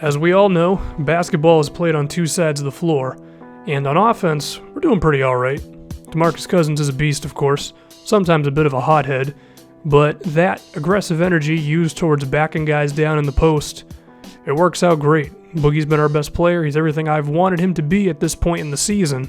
As we all know, basketball is played on two sides of the floor, and on offense, we're doing pretty alright. DeMarcus Cousins is a beast, of course, sometimes a bit of a hothead, but that aggressive energy used towards backing guys down in the post, it works out great. Boogie's been our best player, he's everything I've wanted him to be at this point in the season.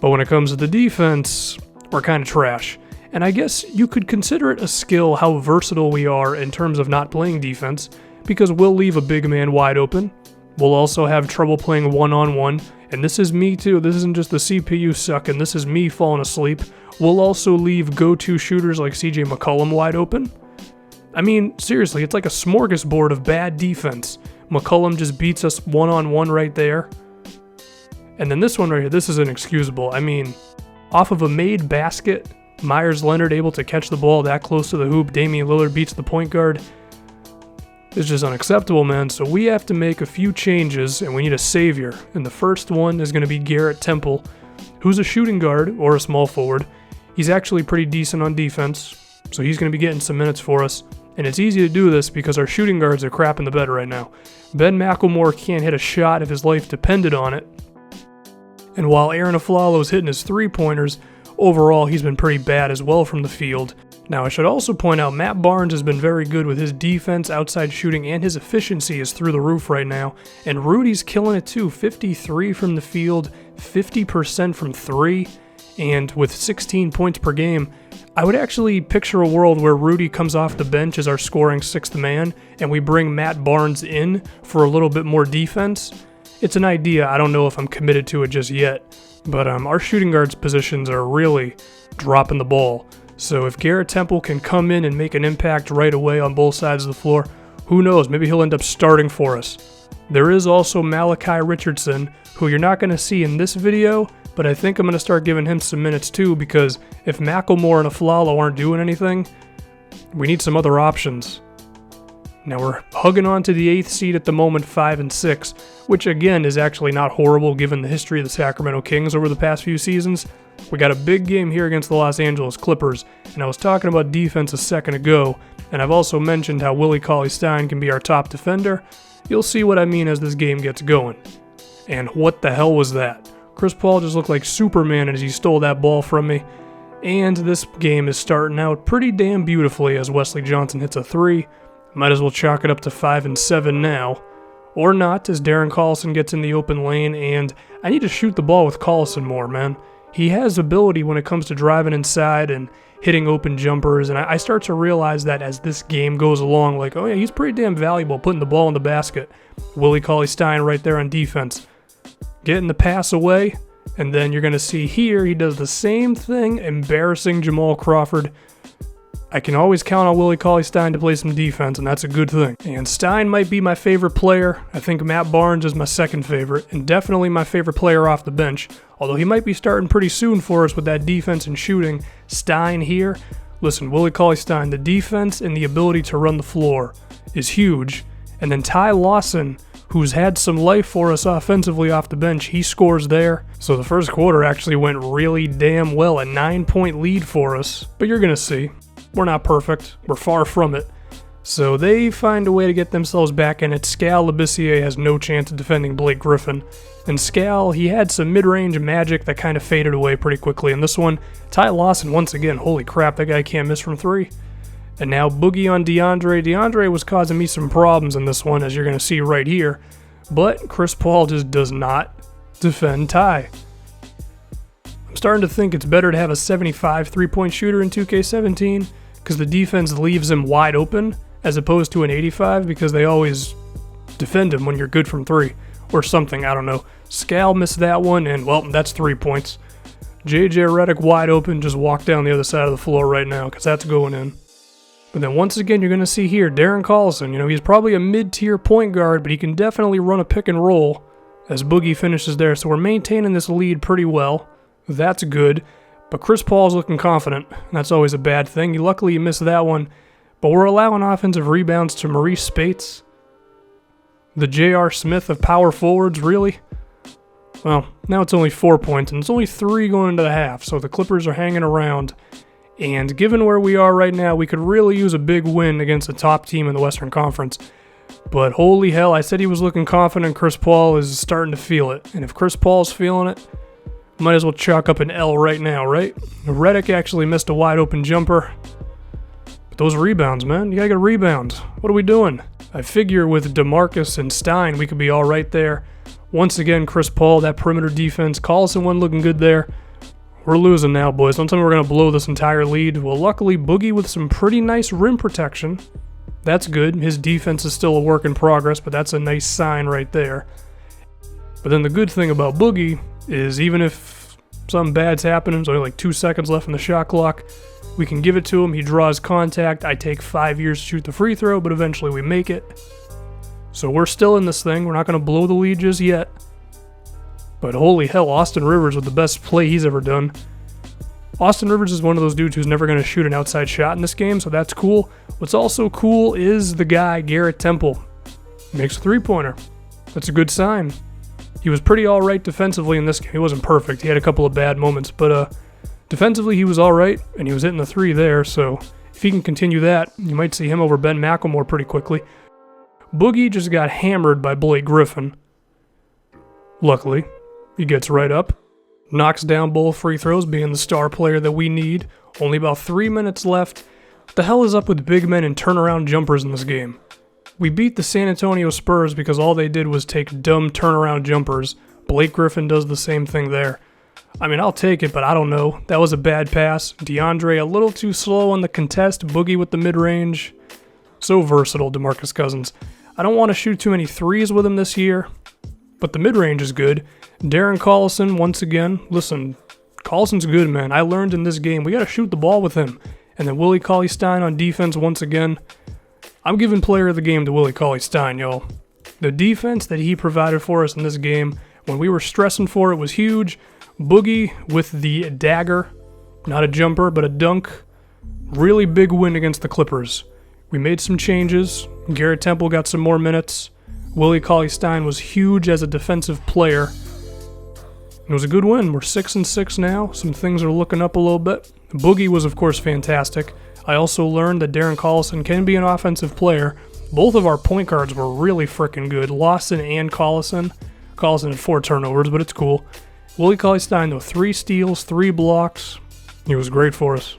But when it comes to the defense, we're kind of trash. And I guess you could consider it a skill how versatile we are in terms of not playing defense, because we'll leave a big man wide open. We'll also have trouble playing one-on-one, and this is me too. This isn't just the CPU sucking, this is me falling asleep. We'll also leave go-to shooters like CJ McCollum wide open. I mean, seriously, it's like a smorgasbord of bad defense. McCollum just beats us one-on-one right there. And then this one right here, this is inexcusable. I mean, off of a made basket, Myers Leonard able to catch the ball that close to the hoop, Damian Lillard beats the point guard. It's just unacceptable, man. So we have to make a few changes, and we need a savior. And the first one is going to be Garrett Temple, who's a shooting guard or a small forward. He's actually pretty decent on defense, so he's going to be getting some minutes for us. And it's easy to do this because our shooting guards are crap in the bed right now. Ben McLemore can't hit a shot if his life depended on it. And while Aaron Aflalo's hitting his three-pointers, overall he's been pretty bad as well from the field. Now I should also point out Matt Barnes has been very good with his defense, outside shooting, and his efficiency is through the roof right now. And Rudy's killing it too, 53 from the field, 50% from three, and with 16 points per game. I would actually picture a world where Rudy comes off the bench as our scoring sixth man, and we bring Matt Barnes in for a little bit more defense. It's an idea, I don't know if I'm committed to it just yet, but our shooting guards positions are really dropping the ball. So if Garrett Temple can come in and make an impact right away on both sides of the floor, who knows, maybe he'll end up starting for us. There is also Malachi Richardson, who you're not going to see in this video, but I think I'm going to start giving him some minutes too, because if McLemore and Aflalo aren't doing anything, we need some other options. Now we're hugging on to the 8th seed at the moment, 5 and 6, which again is actually not horrible given the history of the Sacramento Kings over the past few seasons. We got a big game here against the Los Angeles Clippers, and I was talking about defense a second ago, and I've also mentioned how Willie Cauley-Stein can be our top defender. You'll see what I mean as this game gets going. And what the hell was that? Chris Paul just looked like Superman as he stole that ball from me. And this game is starting out pretty damn beautifully as Wesley Johnson hits a three. Might as well chalk it up to 5 and 7 now. Or not, as Darren Collison gets in the open lane, and I need to shoot the ball with Collison more, man. He has ability when it comes to driving inside and hitting open jumpers, and I start to realize that as this game goes along, like, oh yeah, he's pretty damn valuable putting the ball in the basket. Willie Cauley-Stein right there on defense. Getting the pass away, and then you're going to see here, he does the same thing, embarrassing Jamal Crawford. I can always count on Willie Cauley-Stein to play some defense, and that's a good thing. And Stein might be my favorite player. I think Matt Barnes is my second favorite, and definitely my favorite player off the bench. Although he might be starting pretty soon for us with that defense and shooting. Stein here. Listen, Willie Cauley-Stein, the defense and the ability to run the floor is huge. And then Ty Lawson, who's had some life for us offensively off the bench, he scores there. So the first quarter actually went really damn well, a 9-point lead for us. But you're going to see. We're not perfect. We're far from it. So they find a way to get themselves back in it. Skal Labissiere has no chance of defending Blake Griffin. And Skal, he had some mid-range magic that kind of faded away pretty quickly. And this one, Ty Lawson, once again, holy crap, that guy can't miss from three. And now Boogie on DeAndre. DeAndre was causing me some problems in this one, as you're going to see right here. But Chris Paul just does not defend Ty. I'm starting to think it's better to have a 75 three-point shooter in 2K17 because the defense leaves him wide open as opposed to an 85 because they always defend him when you're good from three or something, I don't know. Skal missed that one, and well, that's 3 points. JJ Redick wide open, just walk down the other side of the floor right now because that's going in. But then once again, you're going to see here, Darren Collison, he's probably a mid-tier point guard, but he can definitely run a pick and roll as Boogie finishes there. So we're maintaining this lead pretty well. That's good. But Chris Paul's looking confident. That's always a bad thing. Luckily, he missed that one. But we're allowing offensive rebounds to Maurice Spates. The J.R. Smith of power forwards, really? Well, now it's only 4 points, and it's only 3 going into the half. So the Clippers are hanging around. And given where we are right now, we could really use a big win against the top team in the Western Conference. But holy hell, I said he was looking confident. Chris Paul is starting to feel it. And if Chris Paul's feeling it, might as well chalk up an L right now, right? Redick actually missed a wide open jumper. But those rebounds, man, you gotta get rebounds. What are we doing? I figure with DeMarcus and Stein, we could be all right there. Once again, Chris Paul, that perimeter defense. Collison wasn't looking good there. We're losing now, boys. Don't tell me we're going to blow this entire lead. Well, luckily, Boogie with some pretty nice rim protection. That's good. His defense is still a work in progress, but that's a nice sign right there. But then the good thing about Boogie is even if something bad's happening, there's only like 2 seconds left in the shot clock, we can give it to him. He draws contact. I take 5 years to shoot the free throw, but eventually we make it. So we're still in this thing. We're not going to blow the lead just yet. But holy hell, Austin Rivers with the best play he's ever done. Austin Rivers is one of those dudes who's never going to shoot an outside shot in this game, so that's cool. What's also cool is the guy, Garrett Temple. Makes a three-pointer. That's a good sign. He was pretty alright defensively in this game. He wasn't perfect. He had a couple of bad moments, but defensively he was alright, and he was hitting the three there, so if he can continue that, you might see him over Ben McLemore pretty quickly. Boogie just got hammered by Blake Griffin. Luckily, he gets right up, knocks down both free throws, being the star player that we need. Only about 3 minutes left. What the hell is up with big men and turnaround jumpers in this game? We beat the San Antonio Spurs because all they did was take dumb turnaround jumpers. Blake Griffin does the same thing there. I mean, I'll take it, but I don't know. That was a bad pass. DeAndre a little too slow on the contest. Boogie with the mid-range. So versatile, DeMarcus Cousins. I don't want to shoot too many threes with him this year, but the mid-range is good. Darren Collison, once again. Listen, Collison's good, man. I learned in this game, we got to shoot the ball with him. And then Willie Cauley-Stein on defense once again. I'm giving player of the game to Willie Cauley-Stein, y'all. The defense that he provided for us in this game, when we were stressing for it, was huge. Boogie with the dagger, not a jumper, but a dunk. Really big win against the Clippers. We made some changes. Garrett Temple got some more minutes. Willie Cauley-Stein was huge as a defensive player. It was a good win. We're 6-6 now. Some things are looking up a little bit. Boogie was, of course, fantastic. I also learned that Darren Collison can be an offensive player. Both of our point guards were really freaking good. Lawson and Collison. Collison had 4 turnovers, but it's cool. Willie Cauley-Stein, though, 3 steals, 3 blocks. He was great for us.